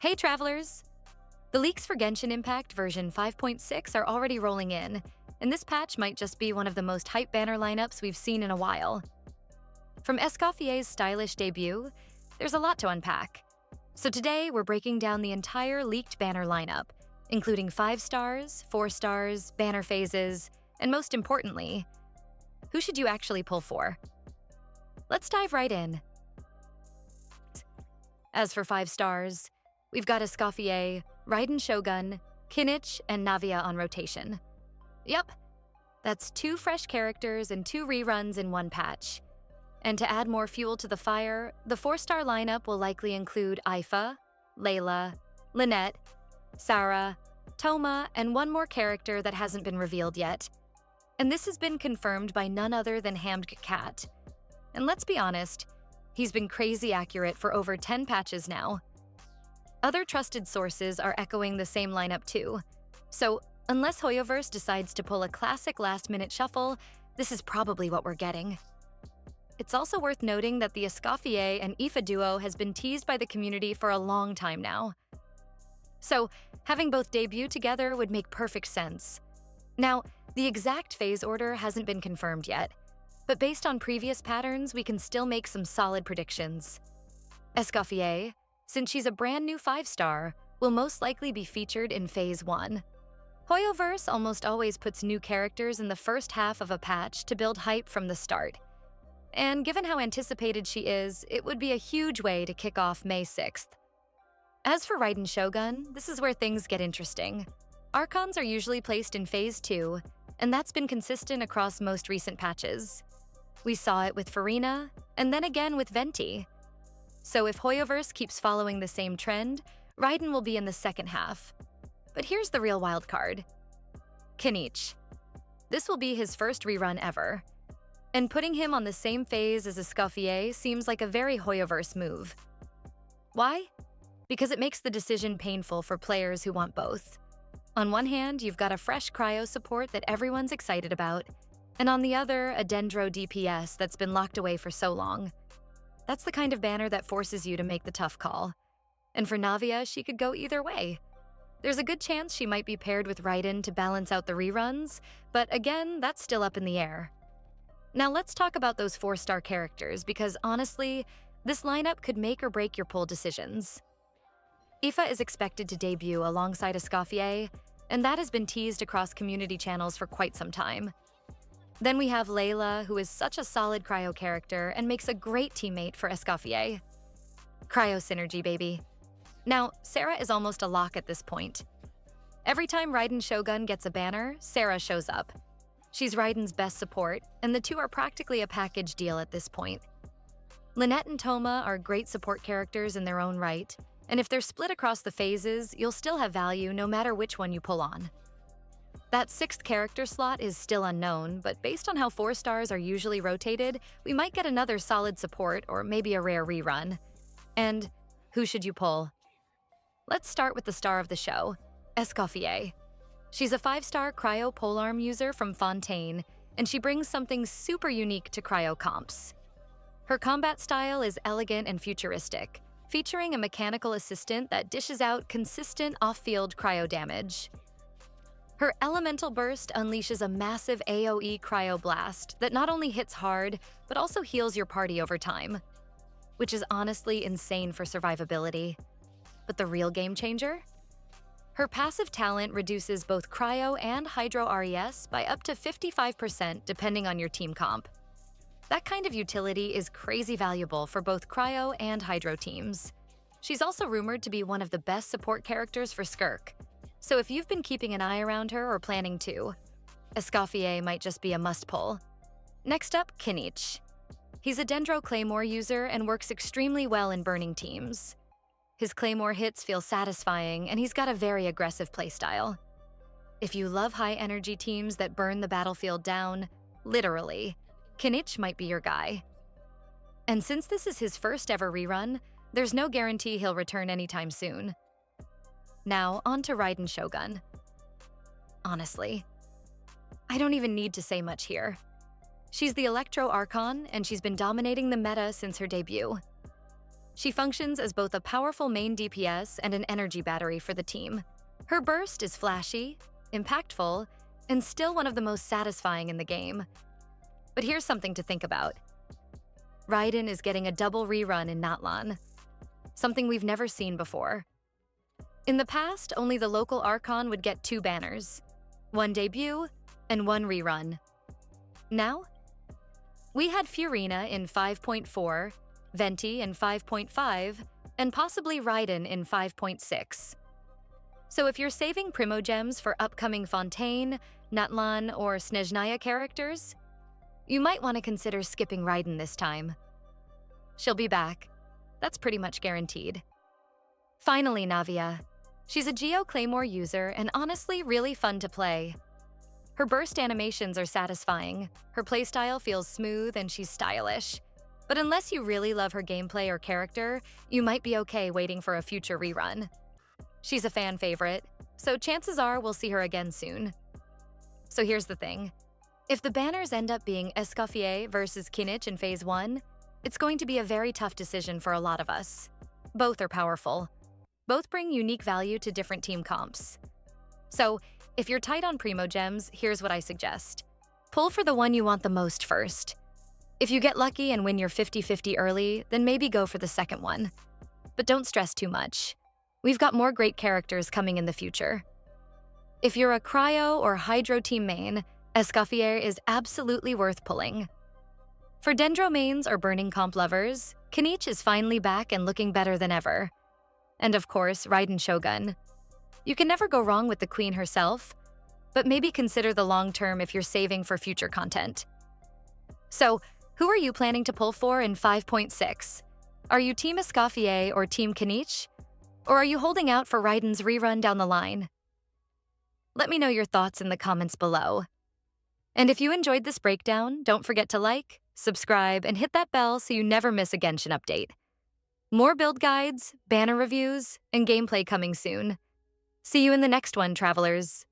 Hey travelers! The leaks for Genshin Impact version 5.6 are already rolling in, and this patch might just be one of the most hype banner lineups we've seen in a while. From Escoffier's stylish debut, there's a lot to unpack. So today, we're breaking down the entire leaked banner lineup, including 5 stars, 4 stars, banner phases, and most importantly, who should you actually pull for? Let's dive right in. As for 5 stars, we've got Escoffier, Raiden Shogun, Kinich, and Navia on rotation. Yep, that's 2 fresh characters and 2 reruns in one patch. And to add more fuel to the fire, the 4-star lineup will likely include Ifa, Layla, Lynette, Sara, Thoma, and one more character that hasn't been revealed yet. And this has been confirmed by none other than Hammed Cat. And let's be honest, he's been crazy accurate for over 10 patches now. Other trusted sources are echoing the same lineup too. So, unless Hoyoverse decides to pull a classic last-minute shuffle, this is probably what we're getting. It's also worth noting that the Escoffier and Ifa duo has been teased by the community for a long time now. So, having both debut together would make perfect sense. Now, the exact phase order hasn't been confirmed yet, but based on previous patterns, we can still make some solid predictions. Escoffier, since she's a brand new 5-star, will most likely be featured in Phase 1. Hoyoverse almost always puts new characters in the first half of a patch to build hype from the start. And given how anticipated she is, it would be a huge way to kick off May 6th. As for Raiden Shogun, this is where things get interesting. Archons are usually placed in Phase 2, and that's been consistent across most recent patches. We saw it with Farina, and then again with Venti. So if Hoyoverse keeps following the same trend, Raiden will be in the second half. But here's the real wildcard. Kinich. This will be his first rerun ever. And putting him on the same phase as Escoffier seems like a very Hoyoverse move. Why? Because it makes the decision painful for players who want both. On one hand, you've got a fresh cryo support that everyone's excited about, and on the other, a Dendro DPS that's been locked away for so long. That's the kind of banner that forces you to make the tough call. And for Navia, she could go either way. There's a good chance she might be paired with Raiden to balance out the reruns, but again, that's still up in the air. Now let's talk about those 4-star characters, because honestly, this lineup could make or break your pull decisions. Ifa is expected to debut alongside Escoffier, and that has been teased across community channels for quite some time. Then we have Layla, who is such a solid cryo character and makes a great teammate for Escoffier. Cryo synergy, baby. Now, Sara is almost a lock at this point. Every time Raiden Shogun gets a banner, Sara shows up. She's Raiden's best support, and the two are practically a package deal at this point. Lynette and Thoma are great support characters in their own right, and if they're split across the phases, you'll still have value no matter which one you pull on. That 6th character slot is still unknown, but based on how 4 stars are usually rotated, we might get another solid support or maybe a rare rerun. And who should you pull? Let's start with the star of the show, Escoffier. She's a 5-star cryo polearm user from Fontaine, and she brings something super unique to cryo comps. Her combat style is elegant and futuristic, featuring a mechanical assistant that dishes out consistent off-field cryo damage. Her elemental burst unleashes a massive AoE cryo blast that not only hits hard, but also heals your party over time, which is honestly insane for survivability. But the real game changer? Her passive talent reduces both cryo and hydro RES by up to 55% depending on your team comp. That kind of utility is crazy valuable for both cryo and hydro teams. She's also rumored to be one of the best support characters for Skirk. So if you've been keeping an eye around her or planning to, Escoffier might just be a must-pull. Next up, Kinich. He's a Dendro Claymore user and works extremely well in burning teams. His Claymore hits feel satisfying, and he's got a very aggressive playstyle. If you love high-energy teams that burn the battlefield down, literally, Kinich might be your guy. And since this is his first ever rerun, there's no guarantee he'll return anytime soon. Now, on to Raiden Shogun. Honestly, I don't even need to say much here. She's the Electro Archon, and she's been dominating the meta since her debut. She functions as both a powerful main DPS and an energy battery for the team. Her burst is flashy, impactful, and still one of the most satisfying in the game. But here's something to think about. Raiden is getting a double rerun in Natlan, something we've never seen before. In the past, only the local Archon would get 2 banners, 1 debut and 1 rerun. Now, we had Furina in 5.4, Venti in 5.5, and possibly Raiden in 5.6. So if you're saving Primogems for upcoming Fontaine, Natlan, or Snezhnaya characters, you might want to consider skipping Raiden this time. She'll be back. That's pretty much guaranteed. Finally, Navia. She's a Geo Claymore user and honestly really fun to play. Her burst animations are satisfying, her playstyle feels smooth, and she's stylish. But unless you really love her gameplay or character, you might be okay waiting for a future rerun. She's a fan favorite, so chances are we'll see her again soon. So here's the thing. If the banners end up being Escoffier versus Kinich in Phase 1, it's going to be a very tough decision for a lot of us. Both are powerful. Both bring unique value to different team comps. So, if you're tight on Primogems, here's what I suggest. Pull for the one you want the most first. If you get lucky and win your 50-50 early, then maybe go for the second one. But don't stress too much. We've got more great characters coming in the future. If you're a Cryo or Hydro team main, Escoffier is absolutely worth pulling. For Dendro mains or Burning Comp lovers, Kinich is finally back and looking better than ever. And of course, Raiden Shogun. You can never go wrong with the queen herself, but maybe consider the long term if you're saving for future content. So, who are you planning to pull for in 5.6? Are you Team Escoffier or Team Kinich? Or are you holding out for Raiden's rerun down the line? Let me know your thoughts in the comments below. And if you enjoyed this breakdown, don't forget to like, subscribe, and hit that bell so you never miss a Genshin update. More build guides, banner reviews, and gameplay coming soon. See you in the next one, travelers.